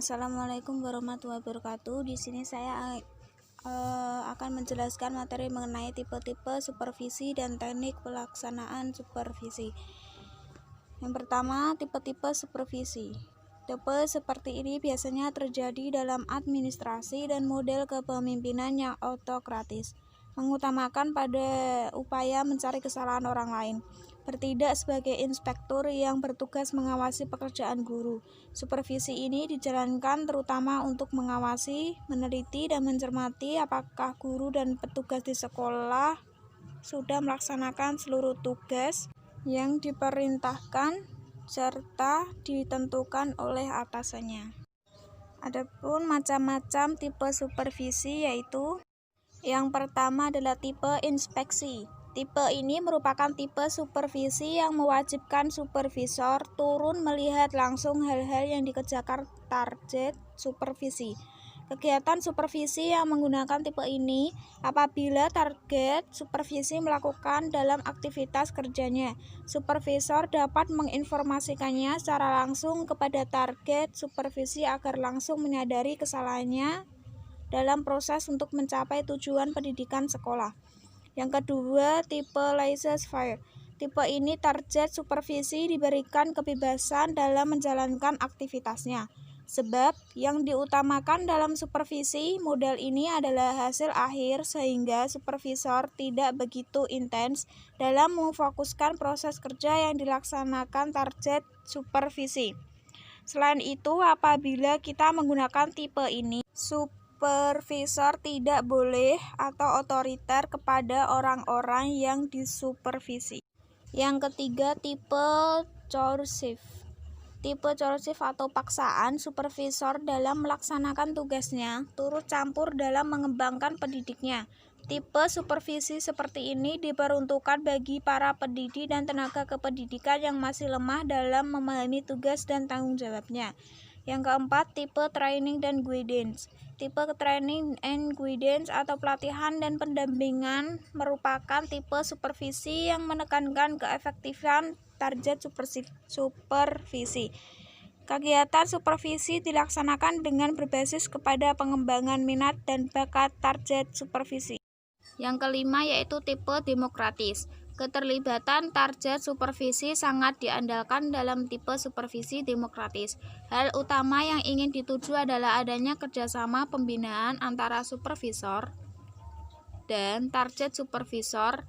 Assalamualaikum warahmatullahi wabarakatuh. Di sini saya akan menjelaskan materi mengenai tipe-tipe supervisi dan teknik pelaksanaan supervisi. Yang pertama, tipe-tipe supervisi. Tipe seperti ini biasanya terjadi dalam administrasi dan model kepemimpinan yang autokratis, mengutamakan pada upaya mencari kesalahan orang lain, bertindak sebagai inspektur yang bertugas mengawasi pekerjaan guru. Supervisi ini dijalankan terutama untuk mengawasi, meneliti, dan mencermati apakah guru dan petugas di sekolah sudah melaksanakan seluruh tugas yang diperintahkan serta ditentukan oleh atasannya. Adapun macam-macam tipe supervisi yaitu yang pertama adalah tipe inspeksi. Tipe ini merupakan tipe supervisi yang mewajibkan supervisor turun melihat langsung hal-hal yang dikerjakan target supervisi. Kegiatan supervisi yang menggunakan tipe ini apabila target supervisi melakukan dalam aktivitas kerjanya. Supervisor dapat menginformasikannya secara langsung kepada target supervisi agar langsung menyadari kesalahannya dalam proses untuk mencapai tujuan pendidikan sekolah. Yang kedua, tipe laissez-faire. Tipe ini target supervisi diberikan kebebasan dalam menjalankan aktivitasnya. Sebab yang diutamakan dalam supervisi model ini adalah hasil akhir sehingga supervisor tidak begitu intens dalam memfokuskan proses kerja yang dilaksanakan target supervisi. Selain itu, apabila kita menggunakan tipe ini, supervisor tidak boleh atau otoriter kepada orang-orang yang disupervisi. Yang ketiga, tipe coercive. Tipe coercive atau paksaan, supervisor dalam melaksanakan tugasnya turut campur dalam mengembangkan pendidiknya. Tipe supervisi seperti ini diperuntukkan bagi para pendidik dan tenaga kependidikan yang masih lemah dalam memahami tugas dan tanggung jawabnya. Yang keempat, tipe training dan guidance. Tipe training and guidance atau pelatihan dan pendampingan merupakan tipe supervisi yang menekankan keefektifan target supervisi. Kegiatan supervisi dilaksanakan dengan berbasis kepada pengembangan minat dan bakat target supervisi. Yang kelima yaitu tipe demokratis. Keterlibatan target supervisi sangat diandalkan dalam tipe supervisi demokratis. Hal utama yang ingin dituju adalah adanya kerjasama pembinaan antara supervisor dan target supervisor.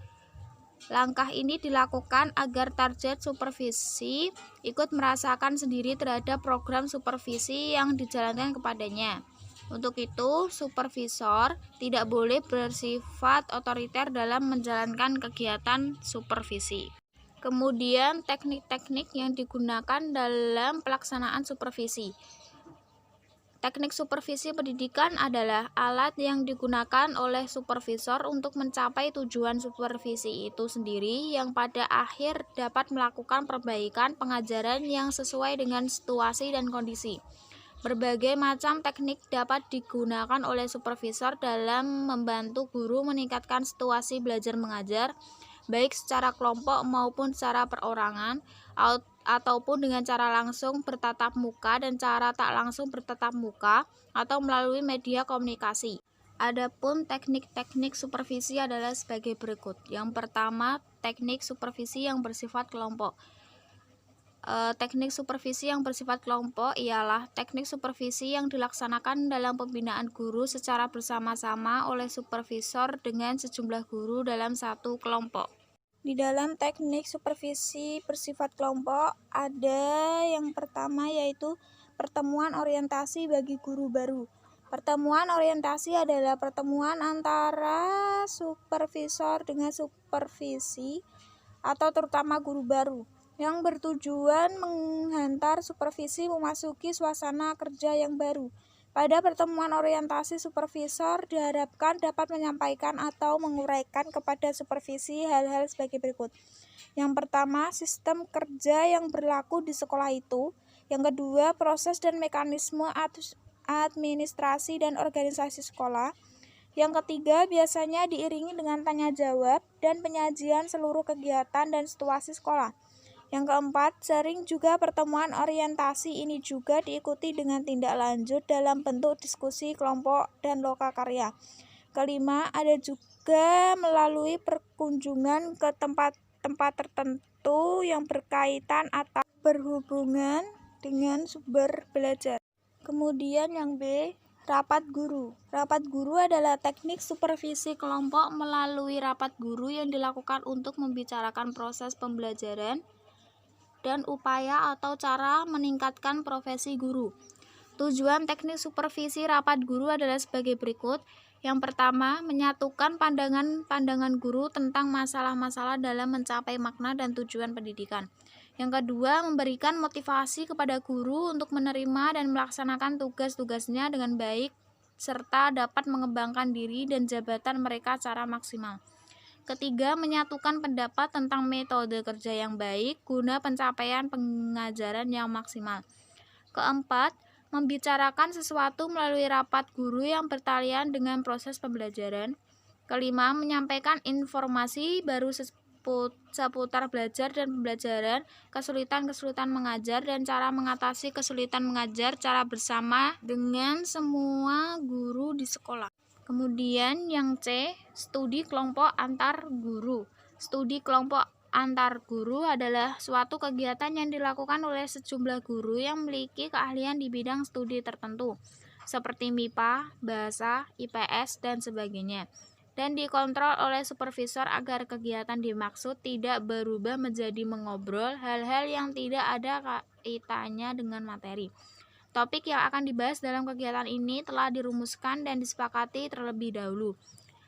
Langkah ini dilakukan agar target supervisi ikut merasakan sendiri terhadap program supervisi yang dijalankan kepadanya. Untuk itu, supervisor tidak boleh bersifat otoriter dalam menjalankan kegiatan supervisi. Kemudian, teknik-teknik yang digunakan dalam pelaksanaan supervisi. Teknik supervisi pendidikan adalah alat yang digunakan oleh supervisor untuk mencapai tujuan supervisi itu sendiri yang pada akhir dapat melakukan perbaikan pengajaran yang sesuai dengan situasi dan kondisi. Berbagai macam teknik dapat digunakan oleh supervisor dalam membantu guru meningkatkan situasi belajar mengajar, baik secara kelompok maupun secara perorangan, ataupun dengan cara langsung bertatap muka dan cara tak langsung bertatap muka atau melalui media komunikasi. Adapun teknik-teknik supervisi adalah sebagai berikut. Yang pertama, teknik supervisi yang bersifat kelompok. Teknik supervisi yang bersifat kelompok ialah teknik supervisi yang dilaksanakan dalam pembinaan guru secara bersama-sama oleh supervisor dengan sejumlah guru dalam satu kelompok. Di dalam teknik supervisi bersifat kelompok ada yang pertama yaitu pertemuan orientasi bagi guru baru. Pertemuan orientasi adalah pertemuan antara supervisor dengan supervisi atau terutama guru baru yang bertujuan menghantar supervisi memasuki suasana kerja yang baru. Pada pertemuan orientasi, supervisor diharapkan dapat menyampaikan atau menguraikan kepada supervisi hal-hal sebagai berikut. Yang pertama, sistem kerja yang berlaku di sekolah itu. Yang kedua, proses dan mekanisme administrasi dan organisasi sekolah. Yang ketiga, biasanya diiringi dengan tanya jawab dan penyajian seluruh kegiatan dan situasi sekolah. Yang keempat, sering juga pertemuan orientasi ini juga diikuti dengan tindak lanjut dalam bentuk diskusi kelompok dan lokakarya. Kelima, ada juga melalui perkunjungan ke tempat-tempat tertentu yang berkaitan atau berhubungan dengan sumber belajar. Kemudian yang B, rapat guru. Rapat guru adalah teknik supervisi kelompok melalui rapat guru yang dilakukan untuk membicarakan proses pembelajaran dan upaya atau cara meningkatkan profesi guru. Tujuan teknik supervisi rapat guru adalah sebagai berikut. Yang pertama, menyatukan pandangan-pandangan guru tentang masalah-masalah dalam mencapai makna dan tujuan pendidikan. Yang kedua, memberikan motivasi kepada guru untuk menerima dan melaksanakan tugas-tugasnya dengan baik serta dapat mengembangkan diri dan jabatan mereka secara maksimal. Ketiga, menyatukan pendapat tentang metode kerja yang baik guna pencapaian pengajaran yang maksimal. Keempat, membicarakan sesuatu melalui rapat guru yang bertalian dengan proses pembelajaran. Kelima, menyampaikan informasi baru seputar belajar dan pembelajaran, kesulitan-kesulitan mengajar, dan cara mengatasi kesulitan mengajar cara bersama dengan semua guru di sekolah. Kemudian yang C, studi kelompok antar guru. Studi kelompok antar guru adalah suatu kegiatan yang dilakukan oleh sejumlah guru yang memiliki keahlian di bidang studi tertentu, seperti MIPA, bahasa, IPS, dan sebagainya, dan dikontrol oleh supervisor agar kegiatan dimaksud tidak berubah menjadi mengobrol hal-hal yang tidak ada kaitannya dengan materi. Topik yang akan dibahas dalam kegiatan ini telah dirumuskan dan disepakati terlebih dahulu.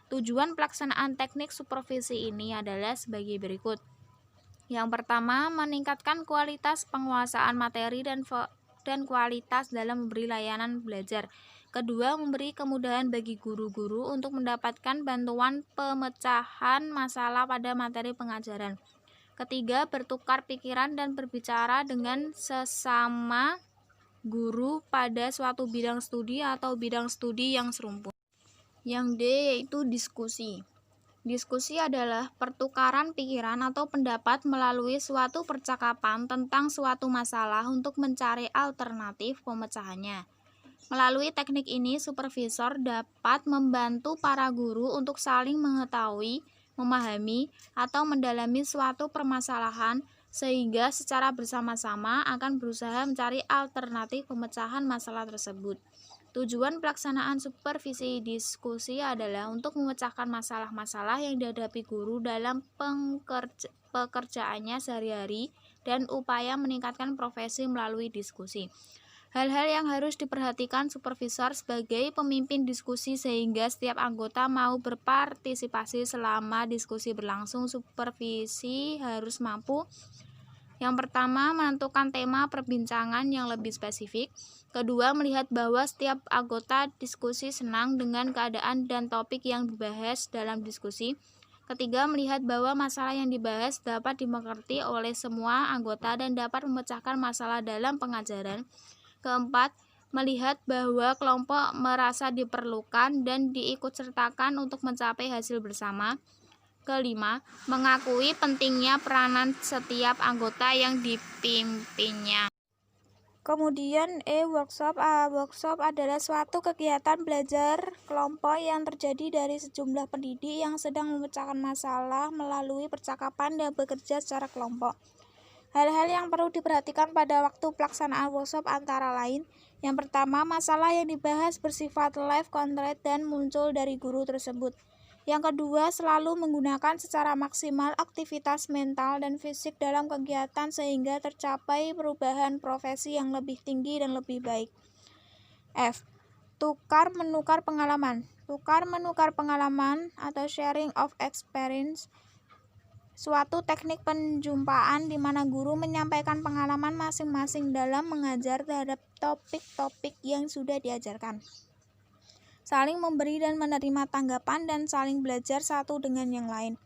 Tujuan pelaksanaan teknik supervisi ini adalah sebagai berikut. Yang pertama, meningkatkan kualitas penguasaan materi dan kualitas dalam memberi layanan belajar. Kedua, memberi kemudahan bagi guru-guru untuk mendapatkan bantuan pemecahan masalah pada materi pengajaran. Ketiga, bertukar pikiran dan berbicara dengan sesama guru pada suatu bidang studi atau bidang studi yang serumpun. Yang D yaitu diskusi. Diskusi adalah pertukaran pikiran atau pendapat melalui suatu percakapan tentang suatu masalah untuk mencari alternatif pemecahannya. Melalui teknik ini, supervisor dapat membantu para guru untuk saling mengetahui, memahami, atau mendalami suatu permasalahan sehingga secara bersama-sama akan berusaha mencari alternatif pemecahan masalah tersebut. Tujuan pelaksanaan supervisi diskusi adalah untuk memecahkan masalah-masalah yang dihadapi guru dalam pekerjaannya sehari-hari dan upaya meningkatkan profesi melalui diskusi. Hal-hal yang harus diperhatikan supervisor sebagai pemimpin diskusi sehingga setiap anggota mau berpartisipasi selama diskusi berlangsung. Supervisi harus mampu: yang pertama, menentukan tema perbincangan yang lebih spesifik. Kedua, melihat bahwa setiap anggota diskusi senang dengan keadaan dan topik yang dibahas dalam diskusi. Ketiga, melihat bahwa masalah yang dibahas dapat dimengerti oleh semua anggota dan dapat memecahkan masalah dalam pengajaran. Keempat, melihat bahwa kelompok merasa diperlukan dan diikutsertakan untuk mencapai hasil bersama. Kelima, mengakui pentingnya peranan setiap anggota yang dipimpinnya. Kemudian workshop. Workshop adalah suatu kegiatan belajar kelompok yang terjadi dari sejumlah pendidik yang sedang memecahkan masalah melalui percakapan dan bekerja secara kelompok. Hal-hal yang perlu diperhatikan pada waktu pelaksanaan workshop antara lain: yang pertama, masalah yang dibahas bersifat live, konkret, dan muncul dari guru tersebut. Yang kedua, selalu menggunakan secara maksimal aktivitas mental dan fisik dalam kegiatan sehingga tercapai perubahan profesi yang lebih tinggi dan lebih baik. F. Tukar-menukar pengalaman. Tukar-menukar pengalaman atau sharing of experience, suatu teknik penjumpaan di mana guru menyampaikan pengalaman masing-masing dalam mengajar terhadap topik-topik yang sudah diajarkan. Saling memberi dan menerima tanggapan dan saling belajar satu dengan yang lain.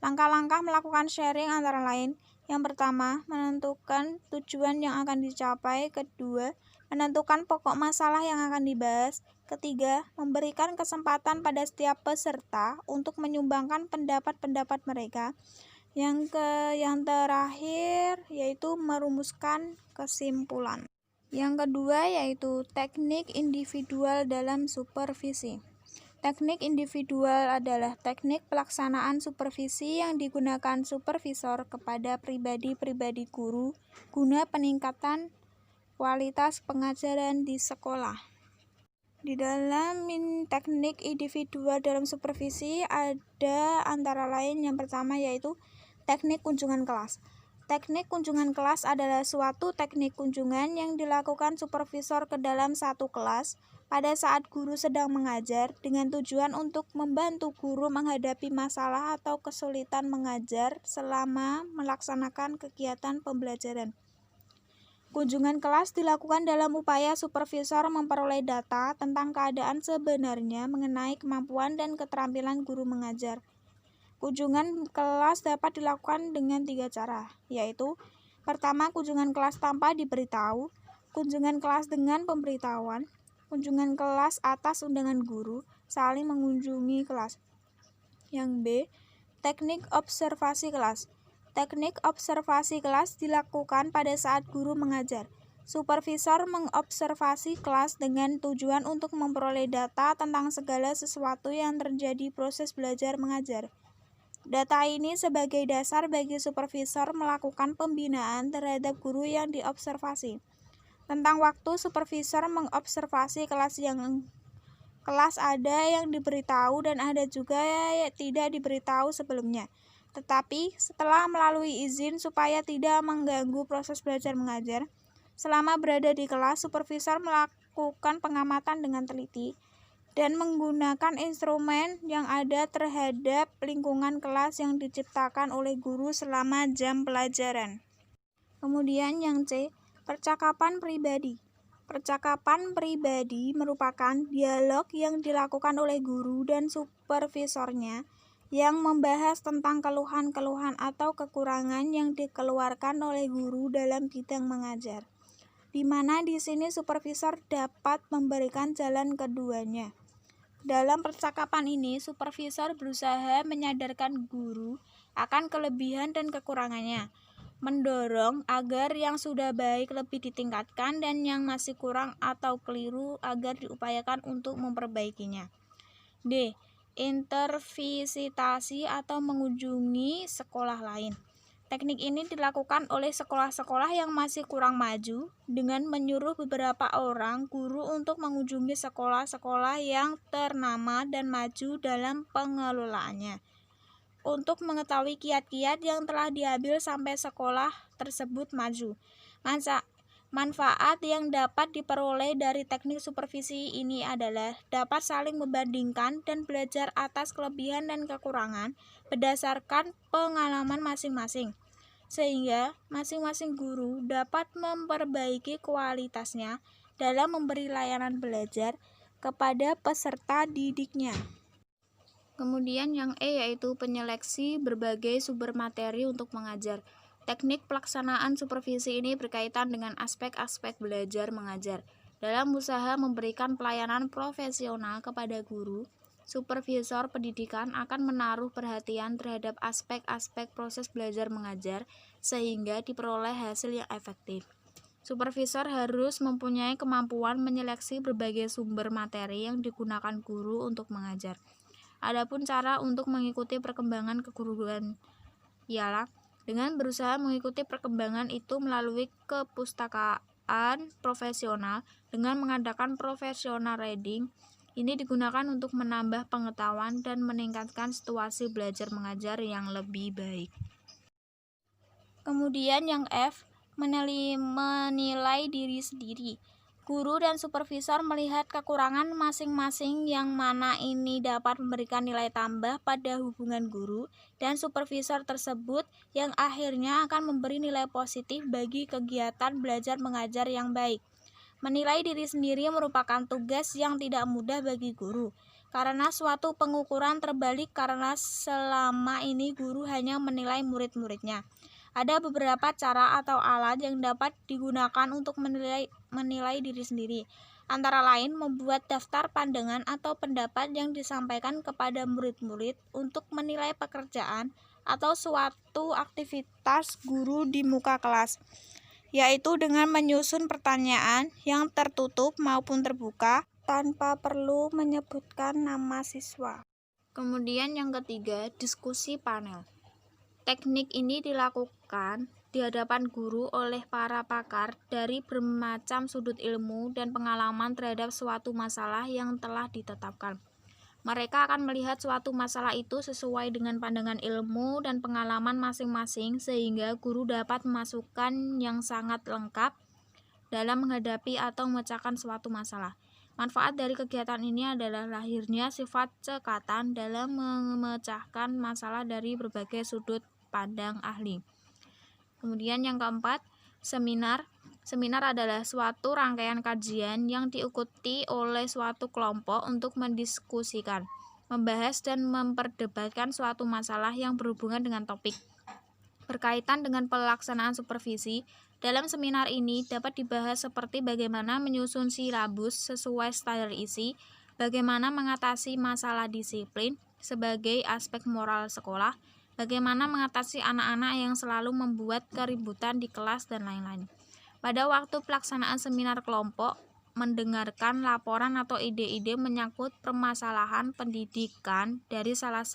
Langkah-langkah melakukan sharing antara lain: yang pertama, menentukan tujuan yang akan dicapai. Kedua, menentukan pokok masalah yang akan dibahas. Ketiga, memberikan kesempatan pada setiap peserta untuk menyumbangkan pendapat-pendapat mereka. Yang terakhir yaitu merumuskan kesimpulan. Yang kedua yaitu teknik individual dalam supervisi. Teknik individual adalah teknik pelaksanaan supervisi yang digunakan supervisor kepada pribadi-pribadi guru guna peningkatan kualitas pengajaran di sekolah. Di dalam teknik individual dalam supervisi ada antara lain yang pertama yaitu teknik kunjungan kelas. Teknik kunjungan kelas adalah suatu teknik kunjungan yang dilakukan supervisor ke dalam satu kelas pada saat guru sedang mengajar dengan tujuan untuk membantu guru menghadapi masalah atau kesulitan mengajar selama melaksanakan kegiatan pembelajaran. Kunjungan kelas dilakukan dalam upaya supervisor memperoleh data tentang keadaan sebenarnya mengenai kemampuan dan keterampilan guru mengajar. Kunjungan kelas dapat dilakukan dengan 3 cara, yaitu pertama, kunjungan kelas tanpa diberitahu, kunjungan kelas dengan pemberitahuan, kunjungan kelas atas undangan guru, saling mengunjungi kelas. Yang B, teknik observasi kelas. Teknik observasi kelas dilakukan pada saat guru mengajar. Supervisor mengobservasi kelas dengan tujuan untuk memperoleh data tentang segala sesuatu yang terjadi proses belajar mengajar. Data ini sebagai dasar bagi supervisor melakukan pembinaan terhadap guru yang diobservasi. Tentang waktu, supervisor mengobservasi kelas ada yang diberitahu dan ada juga yang tidak diberitahu sebelumnya. Tetapi setelah melalui izin supaya tidak mengganggu proses belajar mengajar, selama berada di kelas, supervisor melakukan pengamatan dengan teliti dan menggunakan instrumen yang ada terhadap lingkungan kelas yang diciptakan oleh guru selama jam pelajaran. Kemudian yang C, percakapan pribadi. Percakapan pribadi merupakan dialog yang dilakukan oleh guru dan supervisornya yang membahas tentang keluhan-keluhan atau kekurangan yang dikeluarkan oleh guru dalam bidang mengajar, di mana di sini supervisor dapat memberikan jalan keduanya. Dalam percakapan ini, supervisor berusaha menyadarkan guru akan kelebihan dan kekurangannya, mendorong agar yang sudah baik lebih ditingkatkan dan yang masih kurang atau keliru agar diupayakan untuk memperbaikinya. D, intervisitasi atau mengunjungi sekolah lain. Teknik ini dilakukan oleh sekolah-sekolah yang masih kurang maju dengan menyuruh beberapa orang guru untuk mengunjungi sekolah-sekolah yang ternama dan maju dalam pengelolaannya untuk mengetahui kiat-kiat yang telah diambil sampai sekolah tersebut maju. Manfaat yang dapat diperoleh dari teknik supervisi ini adalah dapat saling membandingkan dan belajar atas kelebihan dan kekurangan berdasarkan pengalaman masing-masing, sehingga masing-masing guru dapat memperbaiki kualitasnya dalam memberi layanan belajar kepada peserta didiknya. Kemudian yang E yaitu penyeleksi berbagai sumber materi untuk mengajar. Teknik pelaksanaan supervisi ini berkaitan dengan aspek-aspek belajar mengajar. Dalam usaha memberikan pelayanan profesional kepada guru, supervisor pendidikan akan menaruh perhatian terhadap aspek-aspek proses belajar mengajar sehingga diperoleh hasil yang efektif. Supervisor harus mempunyai kemampuan menyeleksi berbagai sumber materi yang digunakan guru untuk mengajar. Adapun cara untuk mengikuti perkembangan keguruan ialah dengan berusaha mengikuti perkembangan itu melalui kepustakaan profesional dengan mengadakan professional reading. Ini digunakan untuk menambah pengetahuan dan meningkatkan situasi belajar mengajar yang lebih baik. Kemudian yang F, menilai diri sendiri. Guru dan supervisor melihat kekurangan masing-masing yang mana ini dapat memberikan nilai tambah pada hubungan guru dan supervisor tersebut yang akhirnya akan memberi nilai positif bagi kegiatan belajar mengajar yang baik. Menilai diri sendiri merupakan tugas yang tidak mudah bagi guru, karena suatu pengukuran terbalik karena selama ini guru hanya menilai murid-muridnya. Ada beberapa cara atau alat yang dapat digunakan untuk menilai diri sendiri, antara lain membuat daftar pandangan atau pendapat yang disampaikan kepada murid-murid untuk menilai pekerjaan atau suatu aktivitas guru di muka kelas, yaitu dengan menyusun pertanyaan yang tertutup maupun terbuka tanpa perlu menyebutkan nama siswa. Kemudian yang ketiga, diskusi panel. Teknik ini dilakukan di hadapan guru oleh para pakar dari bermacam sudut ilmu dan pengalaman terhadap suatu masalah yang telah ditetapkan. Mereka akan melihat suatu masalah itu sesuai dengan pandangan ilmu dan pengalaman masing-masing sehingga guru dapat memasukkan yang sangat lengkap dalam menghadapi atau memecahkan suatu masalah. Manfaat dari kegiatan ini adalah lahirnya sifat cekatan dalam memecahkan masalah dari berbagai sudut pandang ahli. Kemudian yang keempat, seminar. Seminar adalah suatu rangkaian kajian yang diikuti oleh suatu kelompok untuk mendiskusikan, membahas dan memperdebatkan suatu masalah yang berhubungan dengan topik. Berkaitan dengan pelaksanaan supervisi, dalam seminar ini dapat dibahas seperti bagaimana menyusun silabus sesuai standar isi, bagaimana mengatasi masalah disiplin sebagai aspek moral sekolah, bagaimana mengatasi anak-anak yang selalu membuat keributan di kelas, dan lain-lain. Pada waktu pelaksanaan seminar kelompok, mendengarkan laporan atau ide-ide menyangkut permasalahan pendidikan dari salah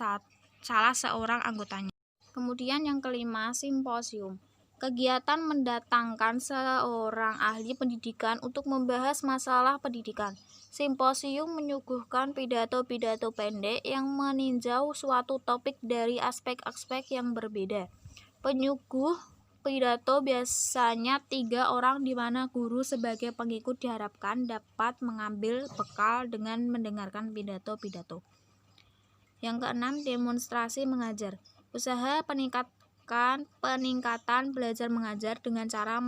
seorang anggotanya. Kemudian yang kelima, simposium. Kegiatan mendatangkan seorang ahli pendidikan untuk membahas masalah pendidikan. Simposium menyuguhkan pidato-pidato pendek yang meninjau suatu topik dari aspek-aspek yang berbeda. Penyuguh pidato biasanya 3 orang, di mana guru sebagai pengikut diharapkan dapat mengambil bekal dengan mendengarkan pidato-pidato. Yang keenam, demonstrasi mengajar. Usaha peningkatan belajar mengajar dengan cara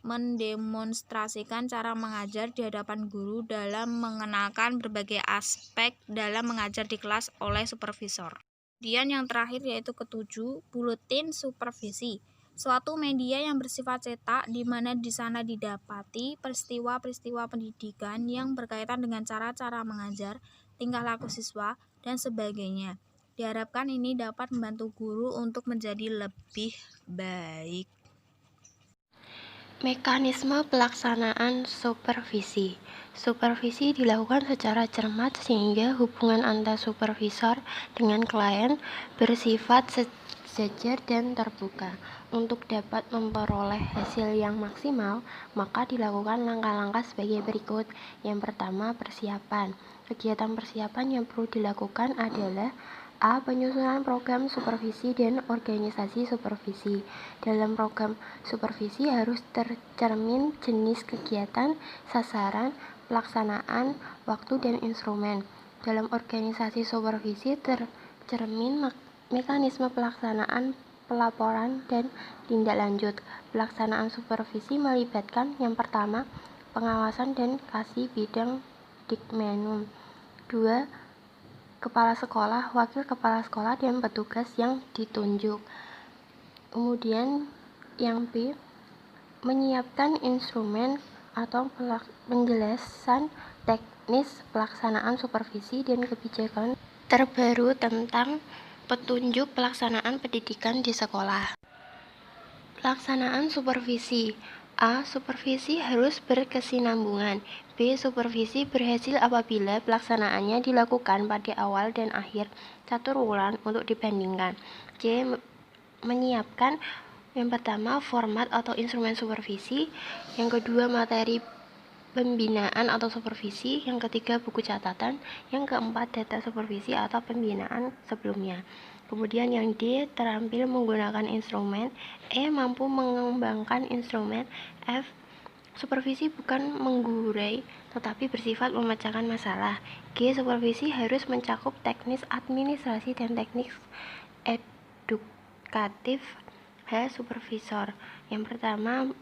mendemonstrasikan cara mengajar di hadapan guru dalam mengenalkan berbagai aspek dalam mengajar di kelas oleh supervisor. Kemudian yang terakhir yaitu ketujuh, buletin supervisi. Suatu media yang bersifat cetak, di mana di sana didapati peristiwa-peristiwa pendidikan yang berkaitan dengan cara-cara mengajar, tingkah laku siswa, dan sebagainya. Diharapkan ini dapat membantu guru untuk menjadi lebih baik. Mekanisme pelaksanaan supervisi. Supervisi dilakukan secara cermat sehingga hubungan antar supervisor dengan klien bersifat sejajar dan terbuka. Untuk dapat memperoleh hasil yang maksimal, maka dilakukan langkah-langkah sebagai berikut. Yang pertama, persiapan. Kegiatan persiapan yang perlu dilakukan adalah A. Penyusunan program supervisi dan organisasi supervisi. Dalam program supervisi harus tercermin jenis kegiatan, sasaran, pelaksanaan, waktu, dan instrumen. Dalam organisasi supervisi tercermin mekanisme pelaksanaan, pelaporan, dan tindak lanjut. Pelaksanaan supervisi melibatkan yang pertama, pengawasan dan kasih bidang dikmenum. 2. Kepala sekolah, wakil kepala sekolah, dan petugas yang ditunjuk. Kemudian yang B, menyiapkan instrumen atau penjelasan teknis pelaksanaan supervisi dan kebijakan terbaru tentang petunjuk pelaksanaan pendidikan di sekolah. Pelaksanaan supervisi. A. Supervisi harus berkesinambungan. B. Supervisi berhasil apabila pelaksanaannya dilakukan pada awal dan akhir catur wulan untuk dibandingkan. C. Menyiapkan yang pertama format atau instrumen supervisi, yang kedua materi pembinaan atau supervisi, yang ketiga buku catatan, yang keempat data supervisi atau pembinaan sebelumnya. Kemudian yang D, terampil menggunakan instrumen. E, mampu mengembangkan instrumen. F, supervisi bukan menggurai tetapi bersifat memecahkan masalah. G, supervisi harus mencakup teknis administrasi dan teknik edukatif. H, supervisor. Yang pertama,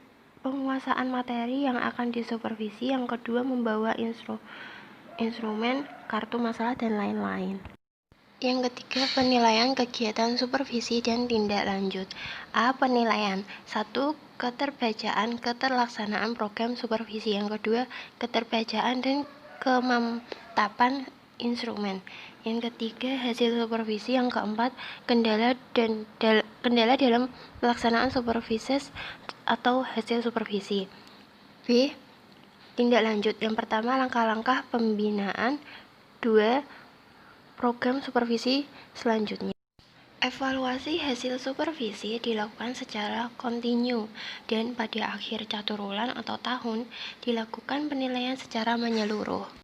penguasaan materi yang akan disupervisi. Yang kedua, membawa instrumen, kartu masalah, dan lain-lain. Yang ketiga, penilaian kegiatan supervisi dan tindak lanjut. A. Penilaian. 1. Keterbacaan keterlaksanaan program supervisi. Yang kedua, keterbacaan dan kemantapan instrumen. Yang ketiga, hasil supervisi. Yang keempat, kendala dalam pelaksanaan supervisi atau hasil supervisi. B. Tindak lanjut. Yang pertama, langkah-langkah pembinaan. 2. Program supervisi selanjutnya. Evaluasi hasil supervisi dilakukan secara kontinu dan pada akhir catur bulan atau tahun dilakukan penilaian secara menyeluruh.